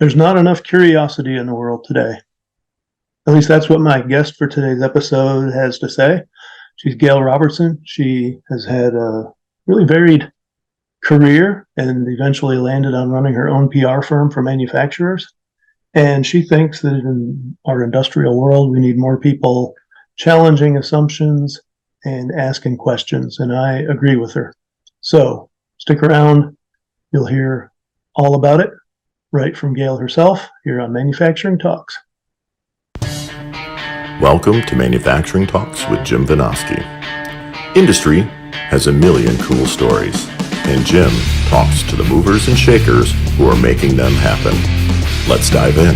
There's not enough curiosity in the world today. At least that's what my guest for today's episode has to say. She's Gail Robertson. She has had a really varied career and eventually landed on running her own PR firm for manufacturers. And she thinks that in our industrial world, we need more people challenging assumptions and asking questions. And I agree with her. So stick around. You'll hear all about it right from Gail herself here on Manufacturing Talks. Welcome to Manufacturing Talks with Jim Vinoski. Industry has a million cool stories, and Jim talks to the movers and shakers who are making them happen. Let's dive in.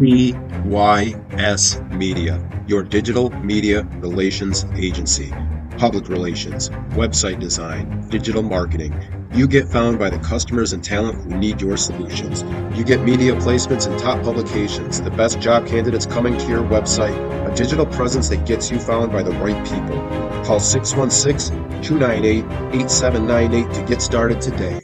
EYS Media, your digital media relations agency. Public relations, website design, digital marketing. You get found by the customers and talent who need your solutions. You get media placements in top publications, the best job candidates coming to your website, a digital presence that gets you found by the right people. Call 616-298-8798 to get started today.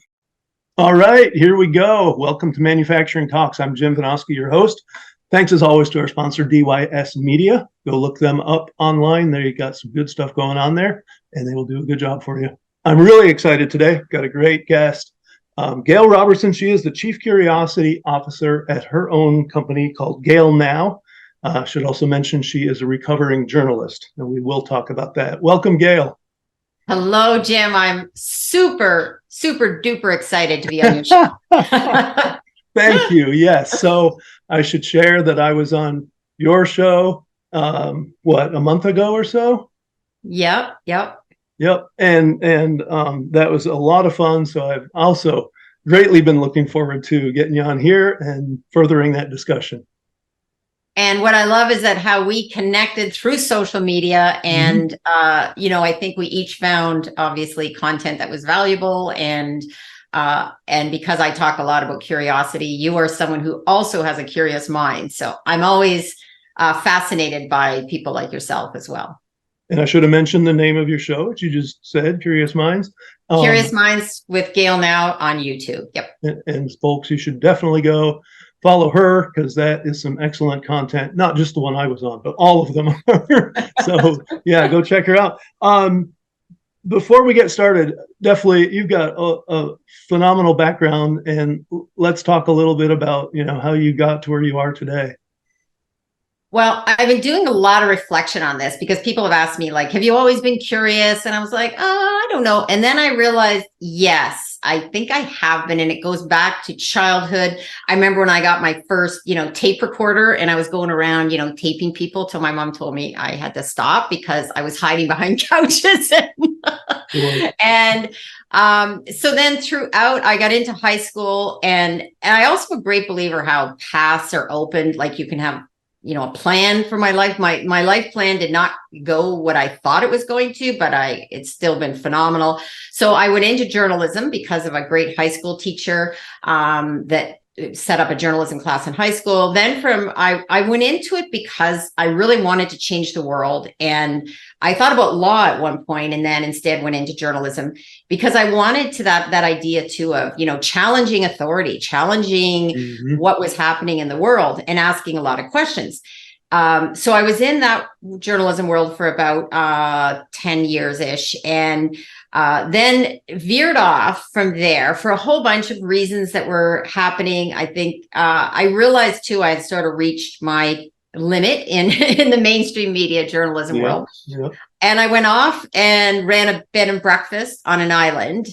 All right, here we go. Welcome to Manufacturing Talks. I'm Jim Vinoski, your host. Thanks as always to our sponsor, DYS Media. Go look them up online. They got some good stuff going on there, and they will do a good job for you. I'm really excited today. Got a great guest. Gail Robertson. She is the Chief Curiosity Officer at her own company called GailNow. Should also mention she is a recovering journalist, and we will talk about that. Welcome, Gail. Hello, Jim. I'm super duper excited to be on your show. Thank you. Yes. So I should share that I was on your show, a month ago or so? Yep. And that was a lot of fun. So I've also greatly been looking forward to getting you on here and furthering that discussion. And what I love is that how we connected through social media and, I think we each found obviously content that was valuable and because I talk a lot about curiosity, you are someone who also has a curious mind. So I'm always fascinated by people like yourself as well. And I should have mentioned the name of your show, which you just said, Curious Minds. Curious Minds with Gail Now on YouTube. Yep. And folks, you should definitely go follow her because that is some excellent content. Not just the one I was on, but all of them are. So yeah, go check her out. Before we get started, definitely you've got a phenomenal background, and let's talk a little bit about, how you got to where you are today. Well, I've been doing a lot of reflection on this because people have asked me, like, have you always been curious? And I was like, I don't know. And then I realized, yes, I think I have been. And it goes back to childhood. I remember when I got my first, tape recorder and I was going around, taping people till my mom told me I had to stop because I was hiding behind couches. And so then throughout, I got into high school and I also am a great believer how paths are opened. Like you can have a plan for my life. My life plan did not go what I thought it was going to, but it's still been phenomenal. So I went into journalism because of a great high school teacher that set up a journalism class in high school. Then I went into it because I really wanted to change the world. And I thought about law at one point and then instead went into journalism because I wanted to that idea too of, challenging authority, challenging what was happening in the world and asking a lot of questions. So I was in that journalism world for about 10 years-ish and then veered off from there for a whole bunch of reasons that were happening. I think I realized too, I had sort of reached my limit in the mainstream media journalism world. Yeah. And I went off and ran a bed and breakfast on an island,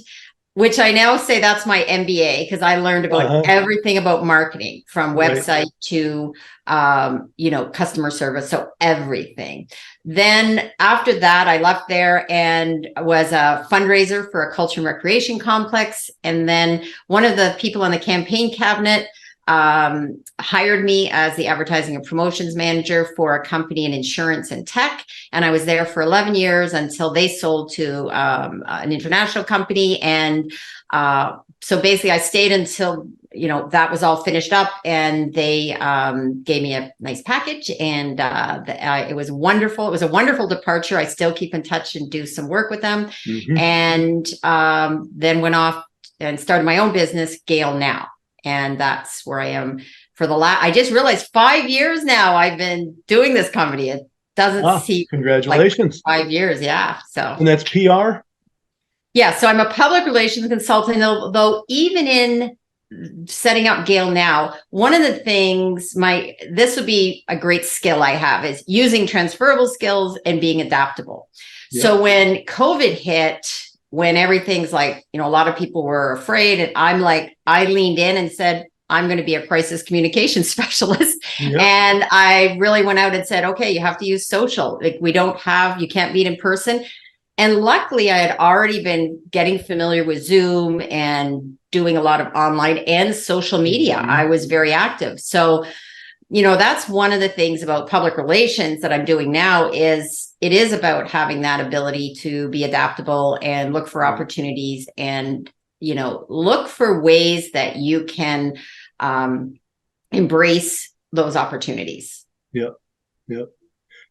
which I now say that's my MBA because I learned about everything about marketing from website to, customer service. So everything. Then after that, I left there and was a fundraiser for a culture and recreation complex. And then one of the people on the campaign cabinet hired me as the advertising and promotions manager for a company in insurance and tech. And I was there for 11 years until they sold to an international company. And so basically I stayed until, that was all finished up and they gave me a nice package and it was wonderful. It was a wonderful departure. I still keep in touch and do some work with them. And then went off and started my own business, GailNow. And that's where I am for I just realized 5 years now I've been doing this company. It doesn't seem congratulations. like 5 years. Yeah. So, and that's PR. Yeah. So I'm a public relations consultant, though even in setting up GailNow, one of the things this would be a great skill I have is using transferable skills and being adaptable. Yeah. So when COVID hit, when everything's like, a lot of people were afraid, and I leaned in and said, I'm going to be a crisis communication specialist. Yep. And I really went out and said, okay, you have to use social. Like you can't meet in person. And luckily I had already been getting familiar with Zoom and doing a lot of online and social media. Mm-hmm. I was very active. So, that's one of the things about public relations that I'm doing now is it is about having that ability to be adaptable and look for opportunities and, look for ways that you can embrace those opportunities. Yep. Yep.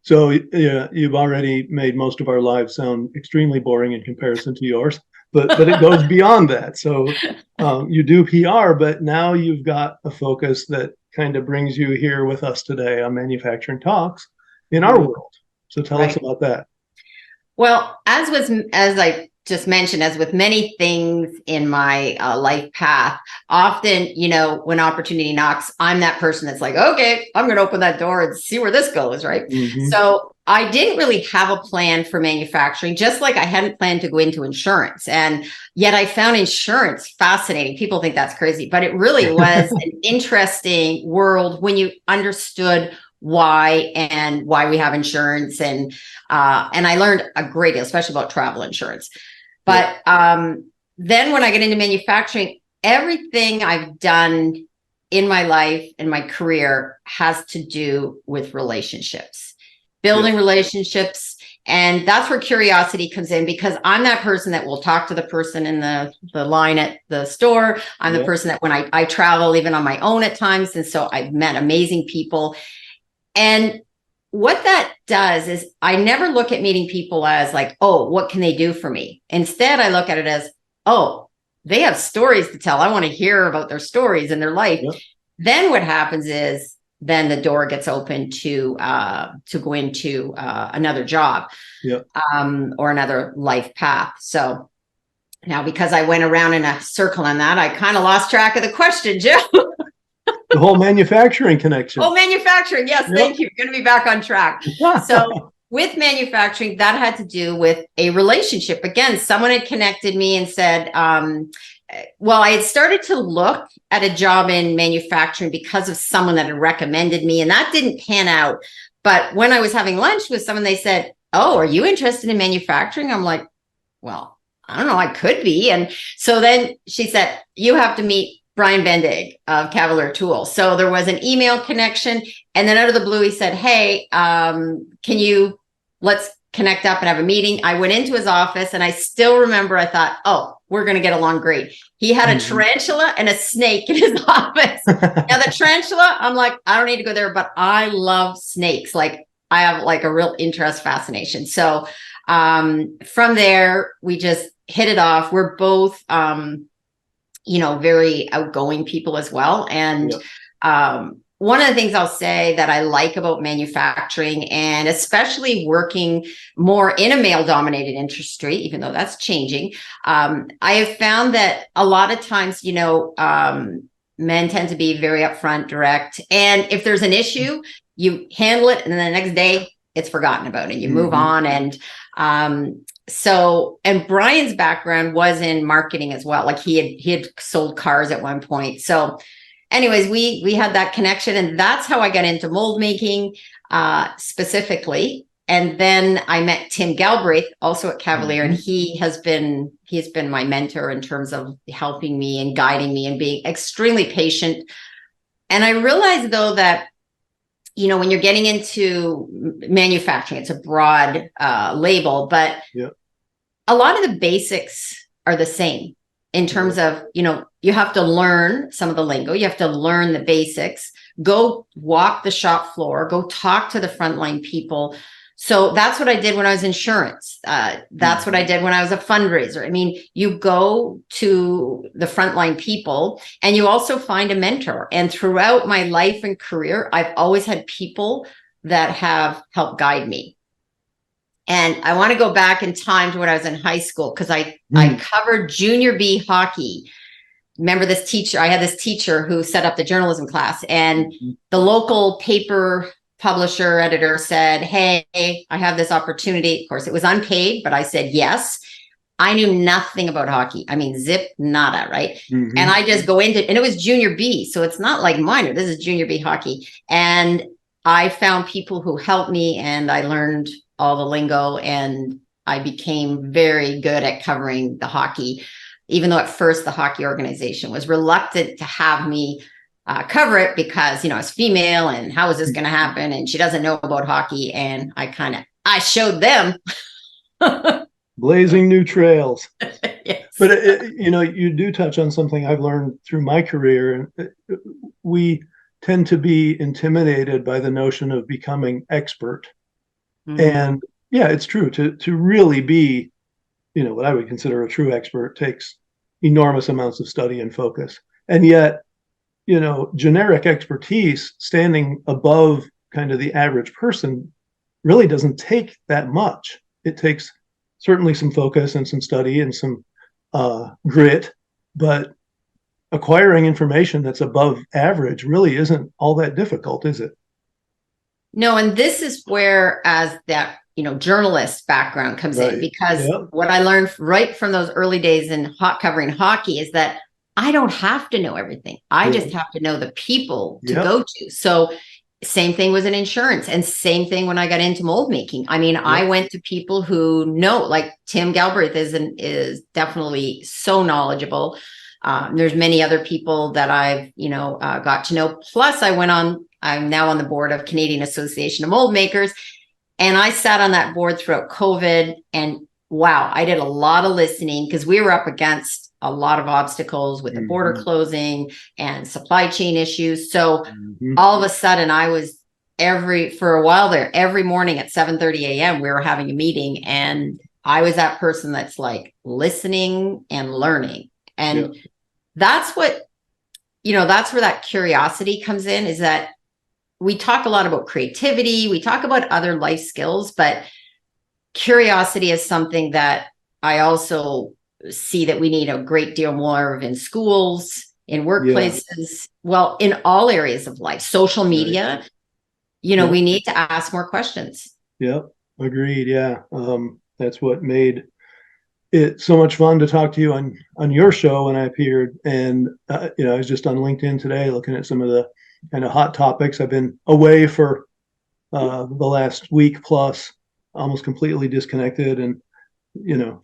So yeah, you've already made most of our lives sound extremely boring in comparison to yours, but it goes beyond that. So you do PR, but now you've got a focus that kind of brings you here with us today on Manufacturing Talks in our world. So tell us about that. Well, as I just mentioned, as with many things in my life path, often, when opportunity knocks, I'm that person that's like, okay, I'm going to open that door and see where this goes, right? Mm-hmm. So I didn't really have a plan for manufacturing, just like I hadn't planned to go into insurance. And yet I found insurance fascinating. People think that's crazy, but it really was an interesting world when you understood why we have insurance. And I learned a great deal, especially about travel insurance. But then when I get into manufacturing, everything I've done in my life and my career has to do with relationships, building relationships. And that's where curiosity comes in, because I'm that person that will talk to the person in the line at the store. I'm the person that when I travel, even on my own at times. And so I've met amazing people. And what that does is I never look at meeting people as like, oh, what can they do for me? Instead, I look at it as, oh, they have stories to tell. I want to hear about their stories and their life. Yep. Then what happens is then the door gets open to go into another job or another life path. So now, because I went around in a circle on that, I kind of lost track of the question, Jim. The whole manufacturing connection. Oh, manufacturing. Yes. Yep. Thank you. Going to be back on track. So with manufacturing, that had to do with a relationship. Again, someone had connected me and said, well, I had started to look at a job in manufacturing because of someone that had recommended me, and that didn't pan out. But when I was having lunch with someone, they said, oh, are you interested in manufacturing? I'm like, well, I don't know. I could be. And so then she said, you have to meet Brian Bendig of Cavalier Tools. So there was an email connection. And then out of the blue, he said, hey, let's connect up and have a meeting. I went into his office and I still remember, I thought, oh, we're going to get along great. He had a tarantula and a snake in his office. Now the tarantula, I'm like, I don't need to go there, but I love snakes. Like I have like a real interest, fascination. So from there, we just hit it off. We're both, very outgoing people as well. And one of the things I'll say that I like about manufacturing, and especially working more in a male-dominated industry, even though that's changing, I have found that a lot of times, men tend to be very upfront, direct. And if there's an issue, you handle it, and then the next day it's forgotten about and you move on. And and Brian's background was in marketing as well. Like he had sold cars at one point. So anyways, we had that connection, and that's how I got into mold making specifically. And then I met Tim Galbraith, also at Cavalier, and he's been my mentor in terms of helping me and guiding me and being extremely patient. And I realized though that, when you're getting into manufacturing, it's a broad label, but a lot of the basics are the same in terms of, you have to learn some of the lingo. You have to learn the basics, go walk the shop floor, go talk to the frontline people, So that's what I did when I was insurance. That's what I did when I was a fundraiser. I mean, you go to the frontline people and you also find a mentor. And throughout my life and career, I've always had people that have helped guide me. And I want to go back in time to when I was in high school, because I covered junior B hockey. Remember this teacher? I had this teacher who set up the journalism class, and the local paper publisher editor said, "Hey, I have this opportunity." Of course, it was unpaid, but I said yes. I knew nothing about hockey. I mean, zip nada, right? And I just go into, and it was junior B, so it's not like minor. This is junior B hockey. And I found people who helped me, and I learned all the lingo, and I became very good at covering the hockey, even though at first the hockey organization was reluctant to have me cover it because, I was female, and how is this going to happen? And she doesn't know about hockey. And I showed them. Blazing new trails. Yes. But, you do touch on something I've learned through my career. We tend to be intimidated by the notion of becoming expert. And yeah, it's true. To really be, what I would consider a true expert takes enormous amounts of study and focus. And yet, generic expertise standing above kind of the average person really doesn't take that much. It takes certainly some focus and some study and some grit, but acquiring information that's above average really isn't all that difficult, is it? No, and this is where, as that, journalist background comes in, because what I learned right from those early days in covering hockey is that I don't have to know everything. I just have to know the people to go to. So same thing was in insurance, and same thing when I got into mold making. I mean, I went to people who know, like Tim Galbraith is definitely so knowledgeable. There's many other people that I've, got to know. Plus I'm now on the board of Canadian Association of Mold Makers. And I sat on that board throughout COVID, and wow, I did a lot of listening because we were up against a lot of obstacles with the border closing and supply chain issues. So all of a sudden I was for a while there, every morning at 7:30 a.m. we were having a meeting, and I was that person that's like listening and learning. And that's what, that's where that curiosity comes in, is that we talk a lot about creativity, we talk about other life skills, but curiosity is something that I also see that we need a great deal more of in schools, in workplaces, well, in all areas of life, social media, we need to ask more questions. Yep. Agreed. Yeah. That's what made it so much fun to talk to you on your show when I appeared. And, I was just on LinkedIn today looking at some of the kind of hot topics. I've been away for the last week plus, almost completely disconnected, and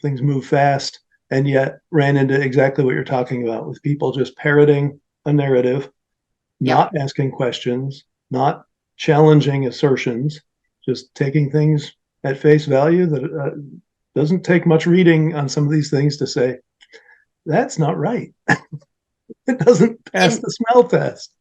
things move fast, and yet ran into exactly what you're talking about, with people just parroting a narrative, not asking questions, not challenging assertions, just taking things at face value. That doesn't take much reading on some of these things to say that's not right. It doesn't pass the smell test.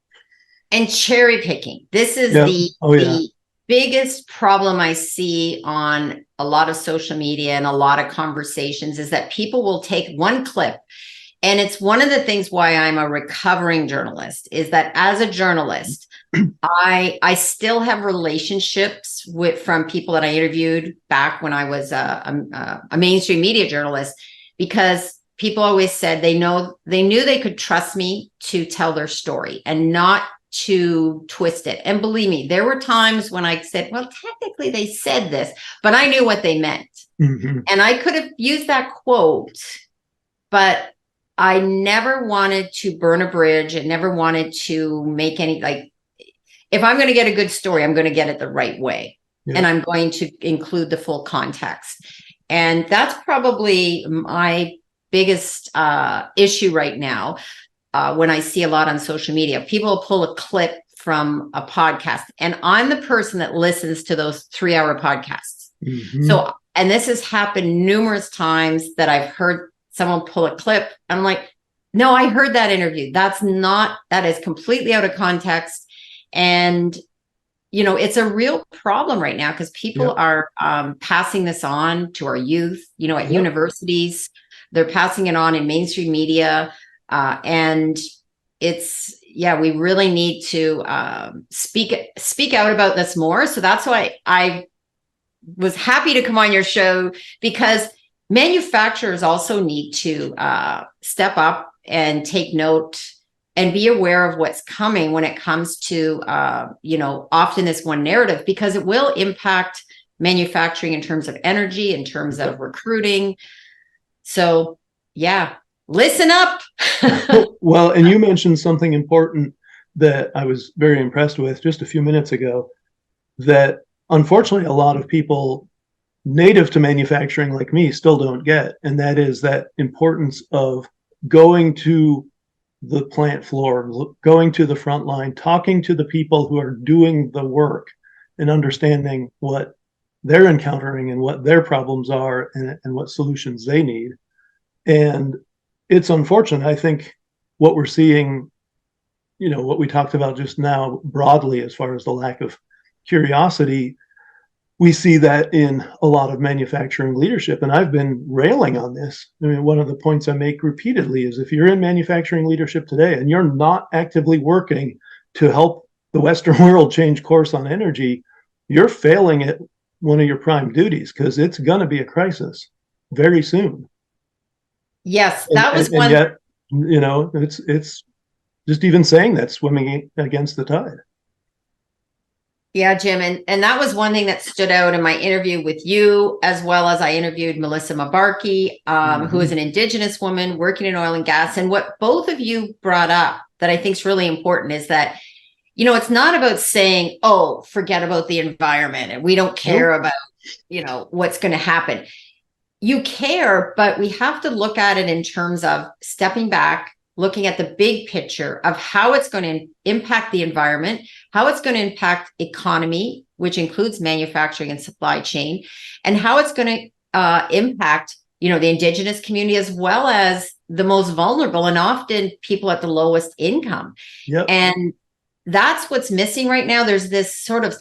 And cherry picking. This is the biggest problem I see on a lot of social media and a lot of conversations, is that people will take one clip. And it's one of the things why I'm a recovering journalist, is that as a journalist, I still have relationships from people that I interviewed back when I was a mainstream media journalist, because people always said they knew they could trust me to tell their story and not to twist it. And believe me, there were times when I said, well, technically they said this, but I knew what they meant. And I could have used that quote, but I never wanted to burn a bridge, and never wanted to make any, if I'm going to get a good story, I'm going to get it the right way. And I'm going to include the full context. And that's probably my biggest issue right now. When I see a lot on social media, people will pull a clip from a podcast, and I'm the person that listens to those 3-hour podcasts. So, and this has happened numerous times that I've heard someone pull a clip. And I'm like, no, I heard that interview. That is completely out of context. And it's a real problem right now because people Yep. are passing this on to our youth, at Yep. universities. They're passing it on in mainstream media. And we really need to speak out about this more. So that's why I was happy to come on your show, because manufacturers also need to step up and take note and be aware of what's coming when it comes to, often this one narrative, because it will impact manufacturing in terms of energy, in terms of recruiting. So, yeah, listen up. Well, and you mentioned something important that I was very impressed with just a few minutes ago, that unfortunately a lot of people native to manufacturing like me still don't get, and that is that importance of going to the plant floor, going to the front line, talking to the people who are doing the work and understanding what they're encountering and what their problems are, and what solutions they need. And it's unfortunate. I think what we're seeing, what we talked about just now broadly, as far as the lack of curiosity, we see that in a lot of manufacturing leadership. And I've been railing on this. I mean, one of the points I make repeatedly is, if you're in manufacturing leadership today and you're not actively working to help the Western world change course on energy, you're failing at one of your prime duties, because it's going to be a crisis very soon. Yes, that was and one. Yet, it's just even saying that, swimming against the tide. Yeah, Jim. And that was one thing that stood out in my interview with you, as well as I interviewed Melissa Mabarki, who is an Indigenous woman working in oil and gas. And what both of you brought up that I think is really important is that, it's not about saying, oh, forget about the environment and we don't care about, what's going to happen. You care, but we have to look at it in terms of stepping back, looking at the big picture of how it's going to impact the environment, how it's going to impact economy, which includes manufacturing and supply chain, and how it's going to impact, the Indigenous community, as well as the most vulnerable and often people at the lowest income. Yep. And that's what's missing right now. There's this sort of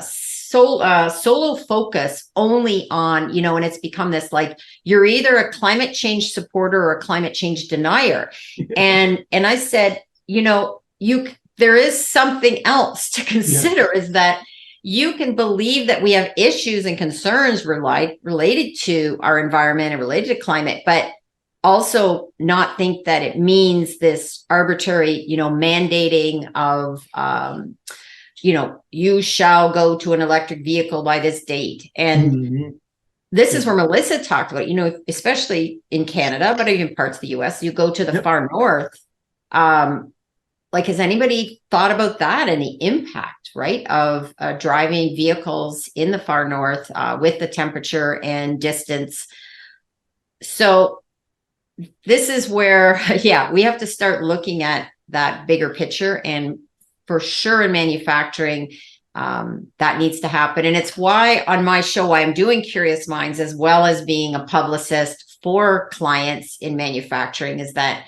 solo focus only on, and it's become this, like, you're either a climate change supporter or a climate change denier. And I said, there is something else to consider, is that you can believe that we have issues and concerns related to our environment and related to climate, but also not think that it means this arbitrary, mandating of, you shall go to an electric vehicle by this date. And this is where Melissa talked about, especially in Canada, but even parts of the US, you go to the far north. Has anybody thought about that and the impact, right, of driving vehicles in the far north with the temperature and distance? So this is where, we have to start looking at that bigger picture. And for sure in manufacturing, that needs to happen. And it's why on my show, I'm doing Curious Minds, as well as being a publicist for clients in manufacturing, is that,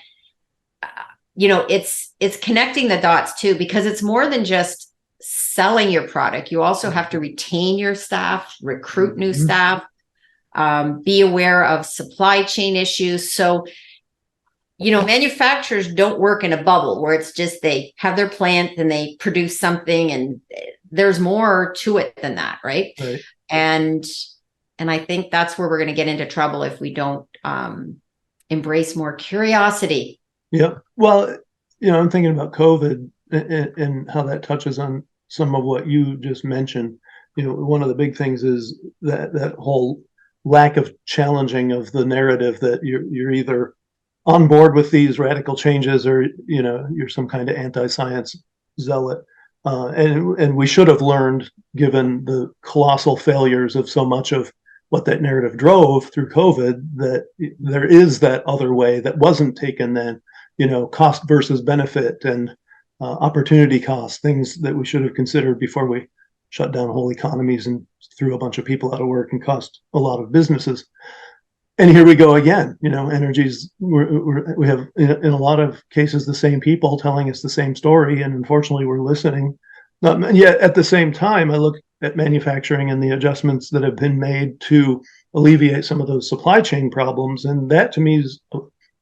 it's connecting the dots too, because it's more than just selling your product. You also have to retain your staff, recruit new staff, be aware of supply chain issues. So, manufacturers don't work in a bubble where it's just they have their plant and they produce something, and there's more to it than that, right? And I think that's where we're going to get into trouble if we don't embrace more curiosity. Yeah. Well, I'm thinking about COVID and how that touches on some of what you just mentioned. One of the big things is that whole lack of challenging of the narrative that you're either on board with these radical changes or you're some kind of anti-science zealot, and we should have learned, given the colossal failures of so much of what that narrative drove through COVID, that there is that other way that wasn't taken then, cost versus benefit and opportunity cost, things that we should have considered before we shut down whole economies and threw a bunch of people out of work and cost a lot of businesses. And here we go again. Energies, we have in a lot of cases the same people telling us the same story, and unfortunately we're listening Yet at the same time, I look at manufacturing and the adjustments that have been made to alleviate some of those supply chain problems. And that to me is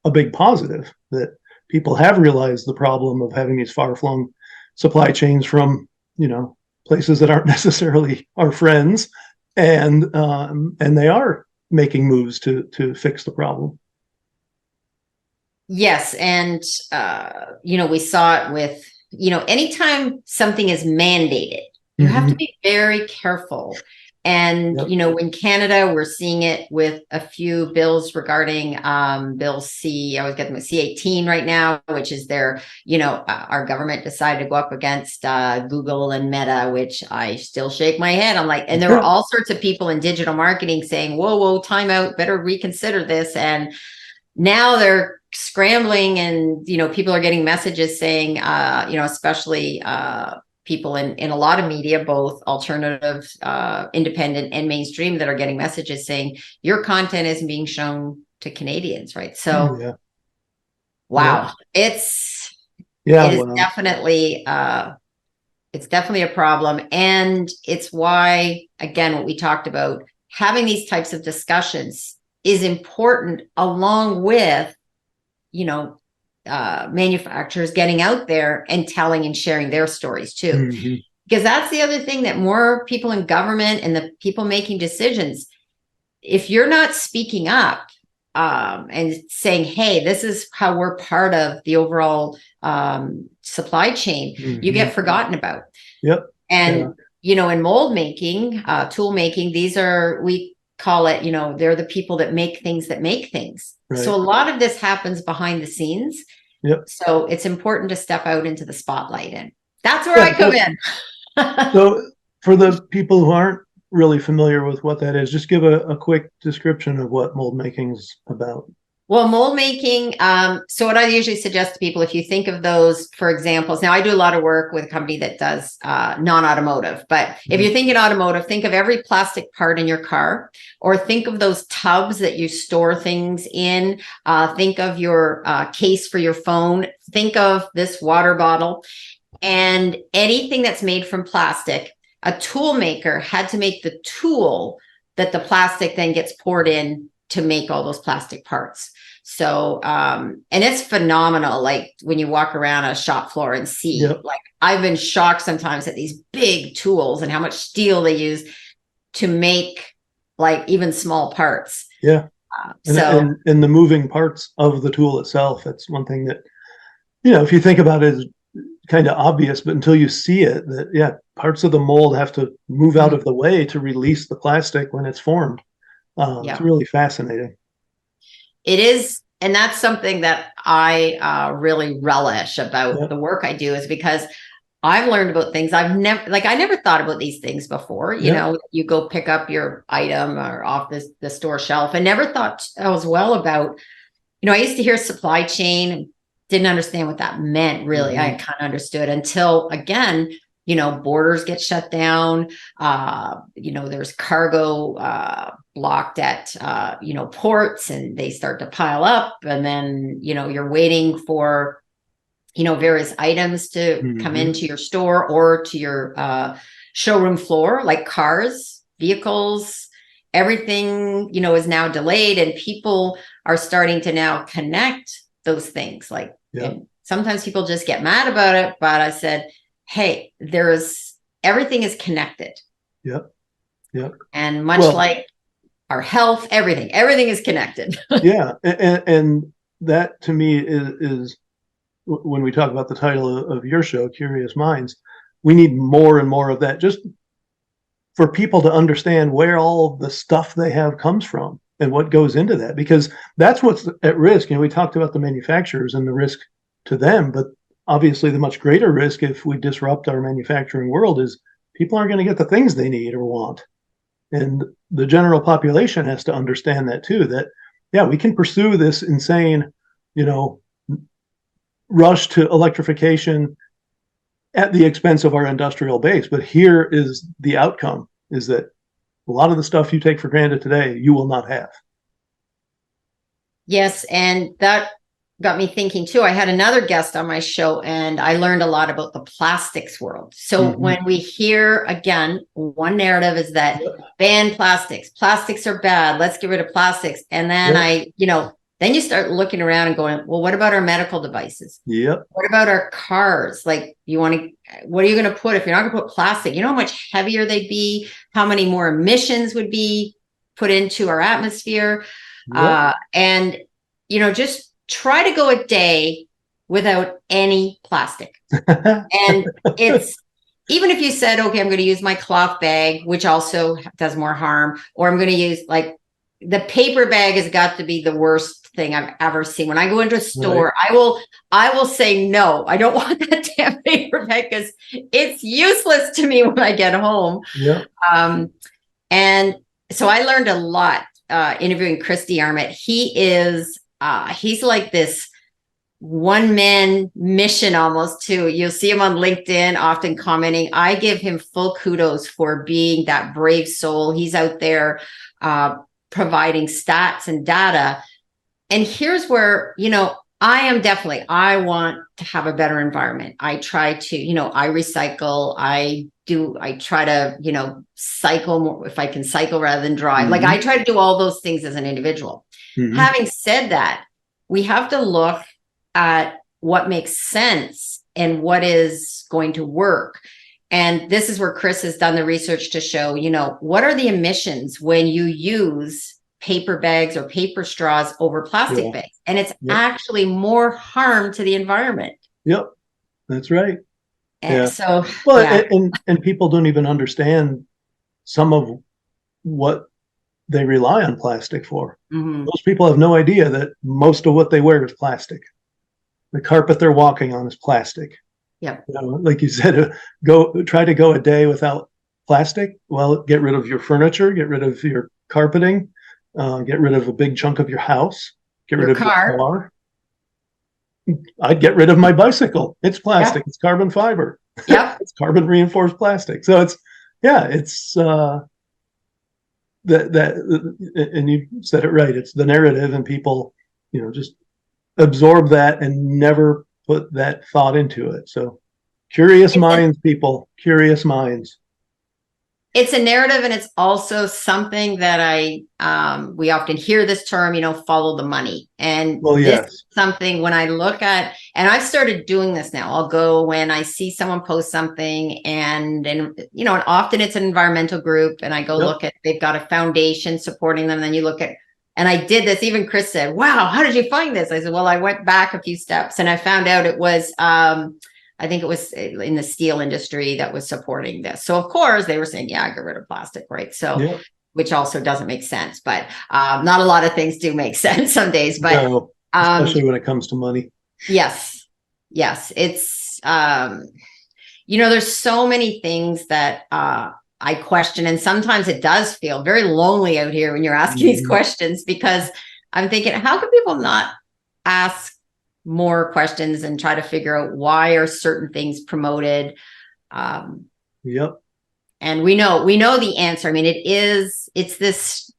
a big positive, that people have realized the problem of having these far-flung supply chains from, places that aren't necessarily our friends. And they are making moves to fix the problem. Yes. And, we saw it with, anytime something is mandated, you have to be very careful. And, Yep. in Canada, we're seeing it with a few bills regarding Bill I was getting the C-18 right now, which is their, our government decided to go up against Google and Meta, which I still shake my head. I'm like, and there were all sorts of people in digital marketing saying, whoa, time out, better reconsider this. And now they're scrambling, and people are getting messages saying, especially people in a lot of media, both alternative, independent, and mainstream, that are getting messages saying your content isn't being shown to Canadians, right? So, Yeah. wow, Yeah. it is Well, definitely it's definitely a problem, and it's why, again, what we talked about, having these types of discussions is important, along with manufacturers getting out there and telling and sharing their stories too. Because that's the other thing, that more people in government and the people making decisions, if you're not speaking up and saying, hey, this is how we're part of the overall supply chain, you get forgotten about. Yep. And, in mold making, tool making, we call it, they're the people that make things that make things. Right. So a lot of this happens behind the scenes. Yep. So it's important to step out into the spotlight, and that's where I come in. So for the people who aren't really familiar with what that is, just give a quick description of what mold making is about. Well, mold making, so what I usually suggest to people, if you think of those for examples, now I do a lot of work with a company that does non-automotive, but if you're thinking automotive, think of every plastic part in your car, or think of those tubs that you store things in, think of your case for your phone, think of this water bottle, and anything that's made from plastic. A tool maker had to make the tool that the plastic then gets poured in to make all those plastic parts. So, and it's phenomenal. Like when you walk around a shop floor and see, like, I've been shocked sometimes at these big tools and how much steel they use to make like even small parts. Yeah. And the moving parts of the tool itself, it's one thing that, if you think about it, is kind of obvious, but until you see it, that, parts of the mold have to move out of the way to release the plastic when it's formed. It's really fascinating. It is. And that's something that I really relish about the work I do, is because I've learned about things I never thought about these things before. You go pick up your item or off the store shelf, and never thought as well about, I used to hear supply chain and didn't understand what that meant, really. I kind of understood until, again, borders get shut down. There's cargo blocked at, ports, and they start to pile up. And then, you're waiting for, various items to come into your store or to your showroom floor, like cars, vehicles, everything, is now delayed, and people are starting to now connect those things. Like, and sometimes people just get mad about it, but I said, hey, everything is connected. Yep. And much like our health, everything is connected. And that to me is when we talk about the title of your show, Curious Minds, we need more and more of that, just for people to understand where all the stuff they have comes from and what goes into that, because that's what's at risk. We talked about the manufacturers and the risk to them, but obviously the much greater risk if we disrupt our manufacturing world is people aren't going to get the things they need or want. And the general population has to understand that too, that, we can pursue this insane, rush to electrification at the expense of our industrial base. But here is the outcome, is that a lot of the stuff you take for granted today, you will not have. Yes. And that got me thinking too. I had another guest on my show and I learned a lot about the plastics world. So when we hear, again, one narrative is that ban plastics, plastics are bad, let's get rid of plastics. And then then you start looking around and going, well, what about our medical devices? Yep. What about our cars? Like what are you going to put if you're not going to put plastic? You know how much heavier they'd be, how many more emissions would be put into our atmosphere. And, just try to go a day without any plastic. And it's, even if you said, okay, I'm going to use my cloth bag, which also does more harm, or I'm going to use like the paper bag has got to be the worst thing I've ever seen. When I go into a store, I will say, no, I don't want that damn paper bag because it's useless to me when I get home. Yeah. And so I learned a lot interviewing Christy Armit. He's like this one-man mission almost too. You'll see him on LinkedIn often commenting. I give him full kudos for being that brave soul. He's out there providing stats and data. And here's where, I want to have a better environment. I try to, I recycle. I try to, cycle more if I can cycle rather than drive. Like I try to do all those things as an individual. Having said that, we have to look at what makes sense and what is going to work. And this is where Chris has done the research to show, what are the emissions when you use paper bags or paper straws over plastic bags? And it's actually more harm to the environment. Yep, that's right. And so, and people don't even understand some of what they rely on plastic for. Most people have no idea that most of what they wear is plastic. The carpet they're walking on is plastic. Yeah. Like you said, try to go a day without plastic. Well, get rid of your furniture, get rid of your carpeting, get rid of a big chunk of your house, get rid of your car. I'd get rid of my bicycle. It's plastic. It's carbon fiber. Yeah. It's carbon reinforced plastic. So it's and you said it right. It's the narrative, and people, just absorb that and never put that thought into it. So curious minds, people, curious minds. It's a narrative, and it's also something that we often hear this term, follow the money. And this is something when I look at, and I've started doing this now, I'll go when I see someone post something and often it's an environmental group, and I go look at, they've got a foundation supporting them. Then you look at, and I did this, even Chris said, wow, how did you find this? I said, well, I went back a few steps and I found out it was, I think it was in the steel industry that was supporting this. So of course they were saying, get rid of plastic, right? So, which also doesn't make sense, but not a lot of things do make sense some days, but especially when it comes to money. Yes. It's, there's so many things that I question, and sometimes it does feel very lonely out here when you're asking these questions, because I'm thinking, how can people not ask more questions and try to figure out why are certain things promoted? And we know the answer. I mean, it's this,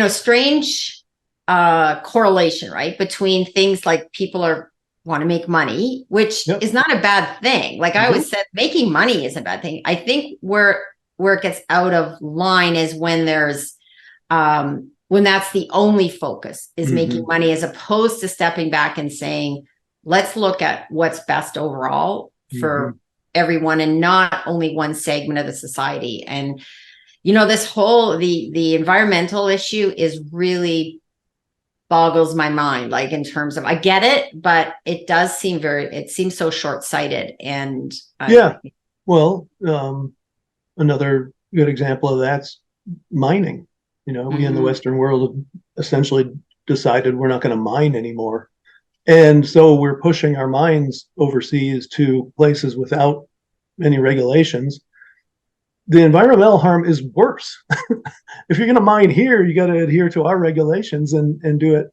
strange correlation, right? Between things like people want to make money, which is not a bad thing. Like I always said, making money is a bad thing. I think where it gets out of line is when there's, when that's the only focus is making money, as opposed to stepping back and saying, let's look at what's best overall for everyone and not only one segment of the society. And, this whole, the environmental issue is really boggles my mind, like in terms of, I get it, but it does seem it seems so short-sighted. And another good example of that's mining. We in the Western world have essentially decided we're not going to mine anymore. And so we're pushing our mines overseas to places without any regulations. The environmental harm is worse. If you're going to mine here, you got to adhere to our regulations and do it,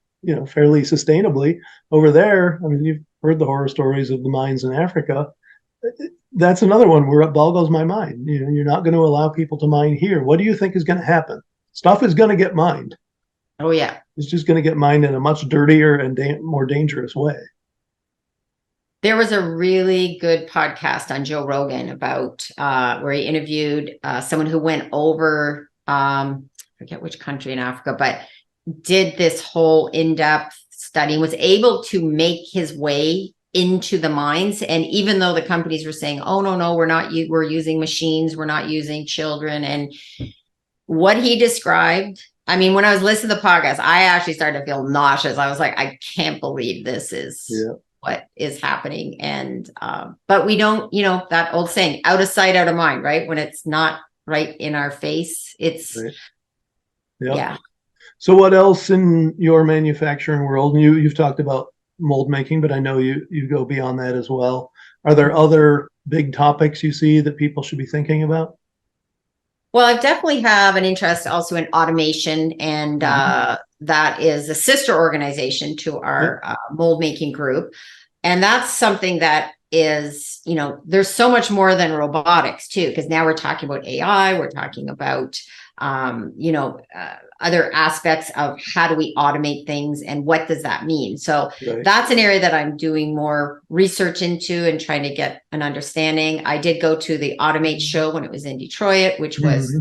fairly sustainably. Over there, I mean, you've heard the horror stories of the mines in Africa. That's another one where it boggles my mind. You're not going to allow people to mine here. What do you think is going to happen? Stuff is going to get mined. Oh, yeah. is just going to get mined in a much dirtier and more dangerous way. There was a really good podcast on Joe Rogan about where he interviewed someone who went over, I forget which country in Africa, but did this whole in-depth study and was able to make his way into the mines. And even though the companies were saying, oh, no, we're using machines, we're not using children. And what he described, I mean, when I was listening to the podcast, I actually started to feel nauseous. I was like, I can't believe this is what is happening. And, but we don't, that old saying, out of sight, out of mind, right? When it's not right in our face, it's, right. Yeah. So what else in your manufacturing world? You've talked about mold making, but I know you go beyond that as well. Are there other big topics you see that people should be thinking about? Well, I definitely have an interest also in automation, and that is a sister organization to our mold making group. And that's something that is, there's so much more than robotics too, because now we're talking about AI, we're talking about, other aspects of how do we automate things and what does that mean? So that's an area that I'm doing more research into and trying to get an understanding. I did go to the Automate show when it was in Detroit, which was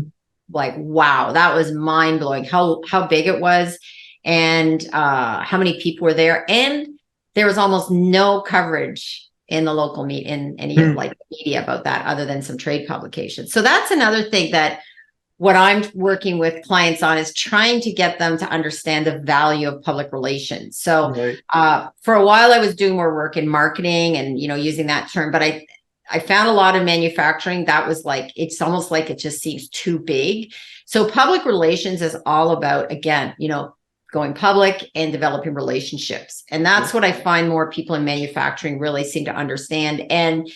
like, wow, that was mind blowing how big it was and how many people were there. And there was almost no coverage in the local in any media about that other than some trade publications. So that's another thing that what I'm working with clients on is trying to get them to understand the value of public relations. So for a while, I was doing more work in marketing and, using that term, but I found a lot of manufacturing that was like, it's almost like it just seems too big. So public relations is all about, again, going public and developing relationships. And that's what I find more people in manufacturing really seem to understand. And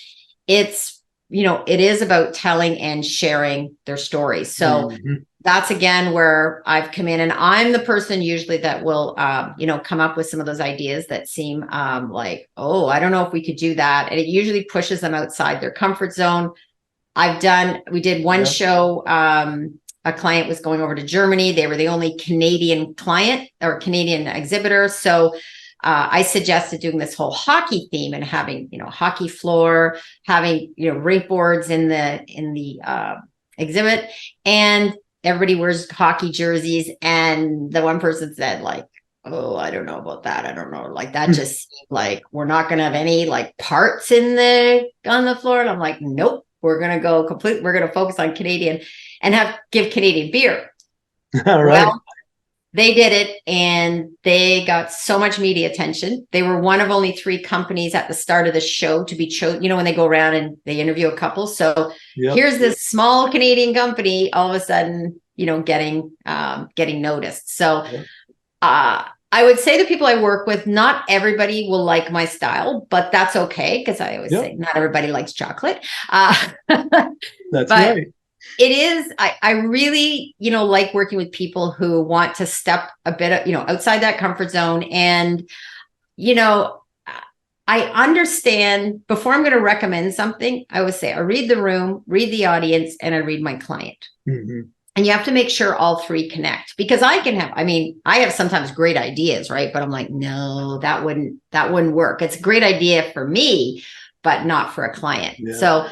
it's, it is about telling and sharing their stories. So that's again where I've come in, and I'm the person usually that will, come up with some of those ideas that seem like, oh, I don't know if we could do that. And it usually pushes them outside their comfort zone. We did one show, a client was going over to Germany. They were the only Canadian client or Canadian exhibitor. So I suggested doing this whole hockey theme and having, hockey floor, having, rink boards in the exhibit, and everybody wears hockey jerseys. And the one person said like, oh, I don't know about that. I don't know. Like that just seemed like we're not going to have any like parts on the floor. And I'm like, nope, we're going to go we're going to focus on Canadian and give Canadian beer. All right. Well, they did it and they got so much media attention. They were one of only 3 companies at the start of the show to be chosen, when they go around and they interview a couple. So here's this small Canadian company all of a sudden, getting noticed. So I would say the people I work with, not everybody will like my style, but that's okay. Because I always say not everybody likes chocolate. That's right. It is, I really, like working with people who want to step a bit, outside that comfort zone. And, I understand before I'm going to recommend something, I would say I read the room, read the audience, and I read my client. And you have to make sure all 3 connect, because I have sometimes great ideas, right? But I'm like, no, that wouldn't work. It's a great idea for me, but not for a client. So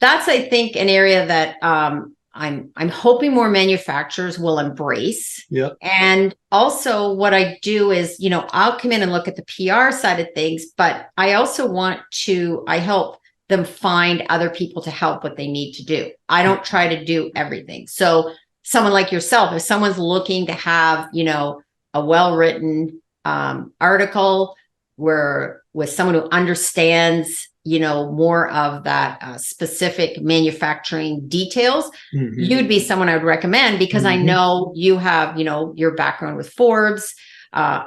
that's, I think, an area that I'm hoping more manufacturers will embrace. And also what I do is, I'll come in and look at the PR side of things, but I also I help them find other people to help what they need to do. I don't try to do everything. So someone like yourself, if someone's looking to have, a well-written article with someone who understands, more of that specific manufacturing details, you'd be someone I would recommend, because I know you have, your background with Forbes,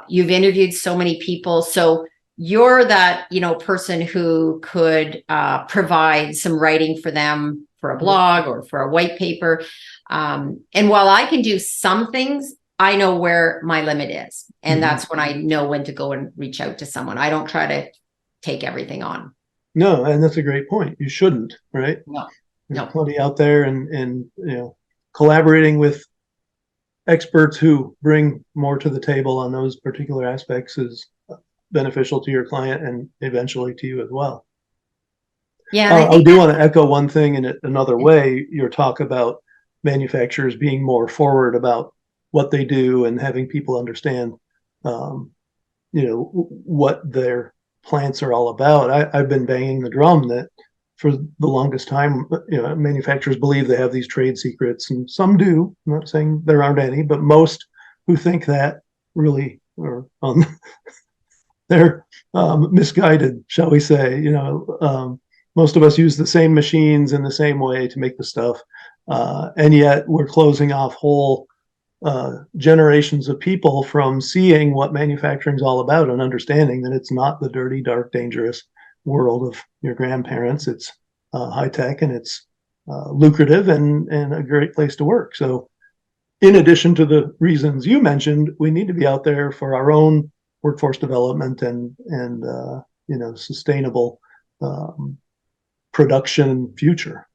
you've interviewed so many people. So you're that, person who could provide some writing for them for a blog or for a white paper. And while I can do some things, I know where my limit is. And that's when I know when to go and reach out to someone. I don't try to take everything on. No, and that's a great point. You shouldn't, right? No. There's plenty out there, and collaborating with experts who bring more to the table on those particular aspects is beneficial to your client and eventually to you as well. Yeah, and I I think do want to echo one thing in another way. Your talk about manufacturers being more forward about what they do and having people understand, what their plants are all about. I've been banging the drum that for the longest time, manufacturers believe they have these trade secrets, and some do. I'm not saying there aren't any, but most who think that really are they're misguided, shall we say. Most of us use the same machines in the same way to make the stuff, and yet we're closing off whole generations of people from seeing what manufacturing is all about and understanding that it's not the dirty, dark, dangerous world of your grandparents. It's high tech, and it's lucrative, and a great place to work. So in addition to the reasons you mentioned, we need to be out there for our own workforce development and sustainable production future.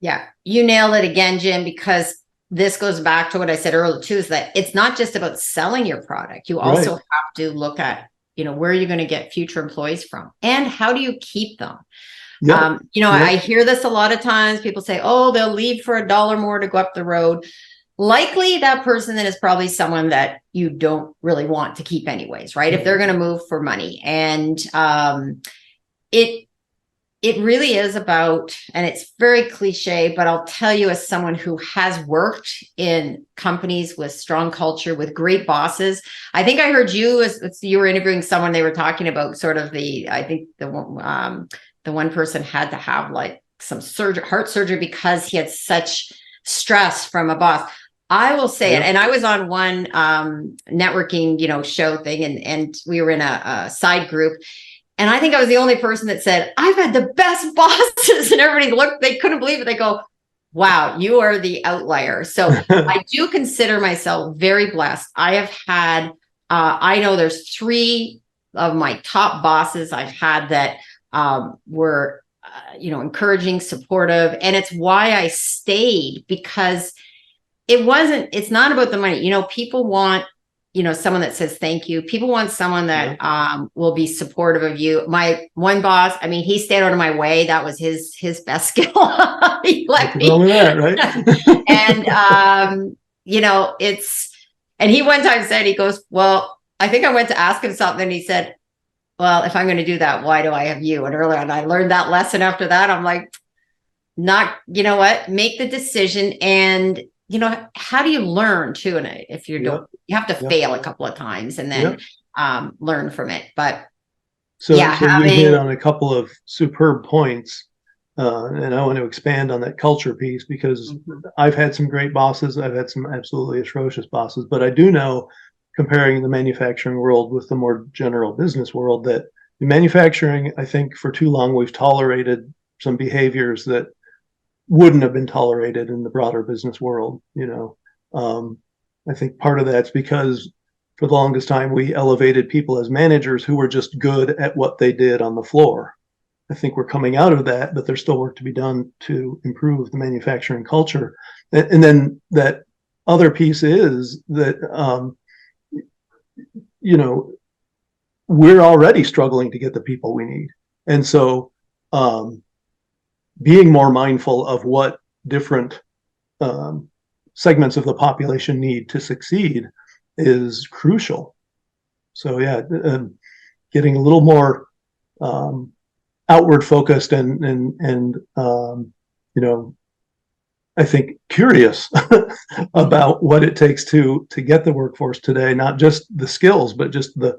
Yeah, you nailed it again, Jim, because this goes back to what I said earlier too, is that it's not just about selling your product. You also Right. have to look at, where you're going to get future employees from and how do you keep them? Yeah. I hear this a lot of times. People say, oh, they'll leave for $1 more to go up the road. Likely that person then is probably someone that you don't really want to keep anyways, right? If they're going to move for money. And it really is about, and it's very cliche, but I'll tell you, as someone who has worked in companies with strong culture, with great bosses, I think I heard you as you were interviewing someone, they were talking about sort of I think the one person had to have like some heart surgery because he had such stress from a boss. I will say it. And I was on one networking, show thing, and we were in a side group. And I think I was the only person that said, I've had the best bosses. And everybody looked, they couldn't believe it. They go, wow, you are the outlier. So I do consider myself very blessed. I have had, I know there's 3 of my top bosses I've had that were, encouraging, supportive. And it's why I stayed, because it's not about the money. People want, someone that says thank you. People want someone that will be supportive of you. My one boss, he stayed out of my way. That was his best skill. He let me. Wrong with that, right? And and he one time said, he goes, well, I think I went to ask him something, and he said, well, if I'm going to do that, why do I have you? And earlier on, I learned that lesson. After that, I'm like, make the decision. And how do you learn too? And if you don't, you have to fail a couple of times and then learn from it. But so you hit on a couple of superb points. And I want to expand on that culture piece, because I've had some great bosses. I've had some absolutely atrocious bosses, but I do know, comparing the manufacturing world with the more general business world, that in manufacturing, I think for too long, we've tolerated some behaviors that wouldn't have been tolerated in the broader business world. I think part of that's because for the longest time, we elevated people as managers who were just good at what they did on the floor. I think we're coming out of that, but there's still work to be done to improve the manufacturing culture. And then that other piece is that, we're already struggling to get the people we need. And so, being more mindful of what different segments of the population need to succeed is crucial. So getting a little more outward focused and I think curious about what it takes to get the workforce today, not just the skills, but just the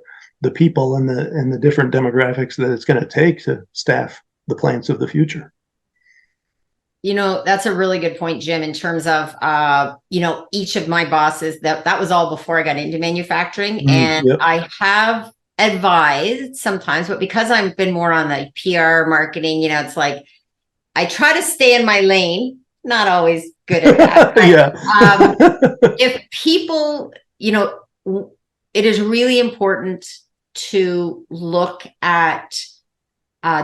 people and the different demographics that it's going to take to staff the plants of the future. That's a really good point, Jim, in terms of, each of my bosses, that was all before I got into manufacturing. And I have advised sometimes, but because I've been more on the PR marketing, it's like, I try to stay in my lane, not always good at that. If people, it is really important to look at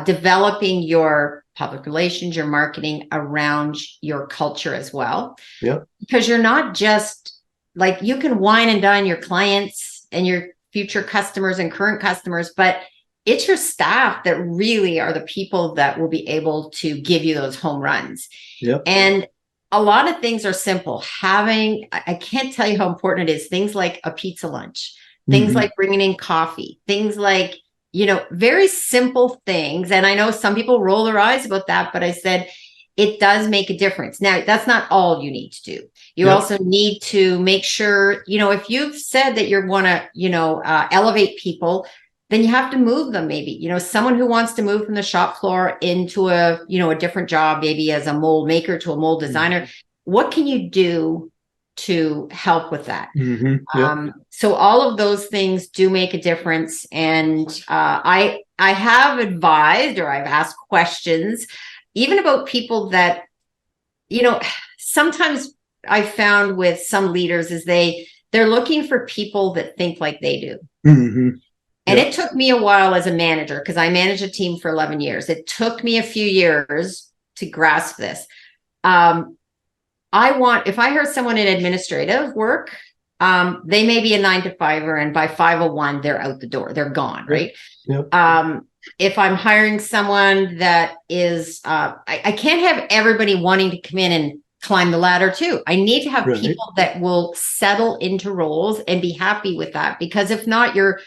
developing your public relations, your marketing around your culture as well. Yep. Because you're not just like, you can wine and dine your clients and your future customers and current customers, but it's your staff that really are the people that will be able to give you those home runs. Yep. And a lot of things are simple. I can't tell you how important it is. Things like a pizza lunch, things like bringing in coffee, things like, very simple things. And I know some people roll their eyes about that, but I said, it does make a difference. Now, that's not all you need to do. You also need to make sure, if you've said that you want to, elevate people, then you have to move them maybe. Someone who wants to move from the shop floor into a different job, maybe as a mold maker to a mold designer, what can you do to help with that? So all of those things do make a difference. And I have advised, or I've asked questions, even about people that, sometimes I found with some leaders is they're looking for people that think like they do. And it took me a while as a manager, because I managed a team for 11 years. It took me a few years to grasp this. If I heard someone in administrative work, they may be a 9-to-5er, and by 5:01, they're out the door. They're gone, right? Yep. If I'm hiring someone that is, I can't have everybody wanting to come in and climb the ladder too. I need to have people that will settle into roles and be happy with that, because if not, you're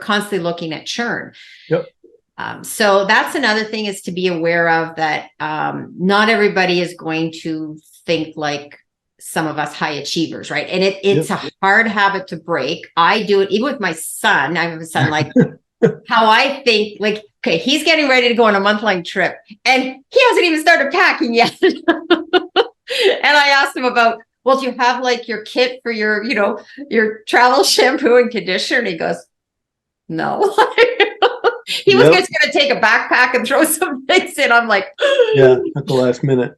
constantly looking at churn. Yep. So that's another thing, is to be aware of that. Not everybody is going to think like some of us high achievers, right? And it's a hard habit to break. I do it even with my son. I have a son, like how I think, like, okay, he's getting ready to go on a month-long trip, and he hasn't even started packing yet. And I asked him about, well, do you have like your kit for your, your travel shampoo and conditioner? And he goes, no. He was just going to take a backpack and throw some things in. I'm like, at the last minute.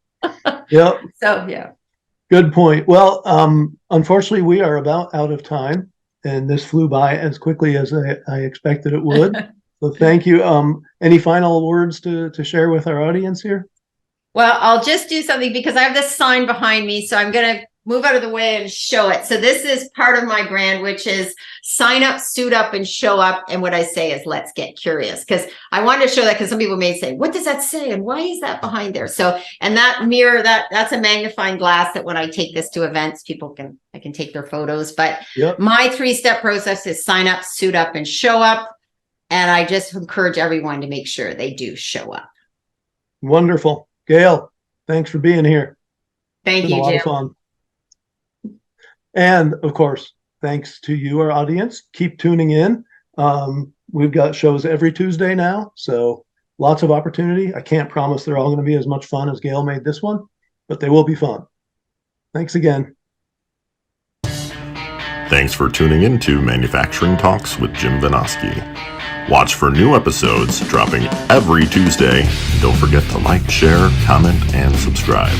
Yep. So, yeah. Good point. Well, unfortunately, we are about out of time, and this flew by as quickly as I expected it would. So thank you. Any final words to share with our audience here? Well, I'll just do something, because I have this sign behind me, so I'm going to move out of the way and show it. So this is part of my brand, which is sign up, suit up, and show up. And what I say is, let's get curious, because I wanted to show that, because some people may say, what does that say? And why is that behind there? So, and that mirror, that's a magnifying glass that when I take this to events, I can take their photos. But my 3-step process is sign up, suit up, and show up. And I just encourage everyone to make sure they do show up. Wonderful. Gail, thanks for being here. Thank you, Jim. A lot of fun. And of course, thanks to you, our audience. Keep tuning in. We've got shows every Tuesday now, so lots of opportunity. I can't promise they're all going to be as much fun as Gail made this one, but they will be fun. Thanks again. Thanks for tuning in to Manufacturing Talks with Jim Vinoski. Watch for new episodes dropping every Tuesday. Don't forget to like, share, comment, and subscribe.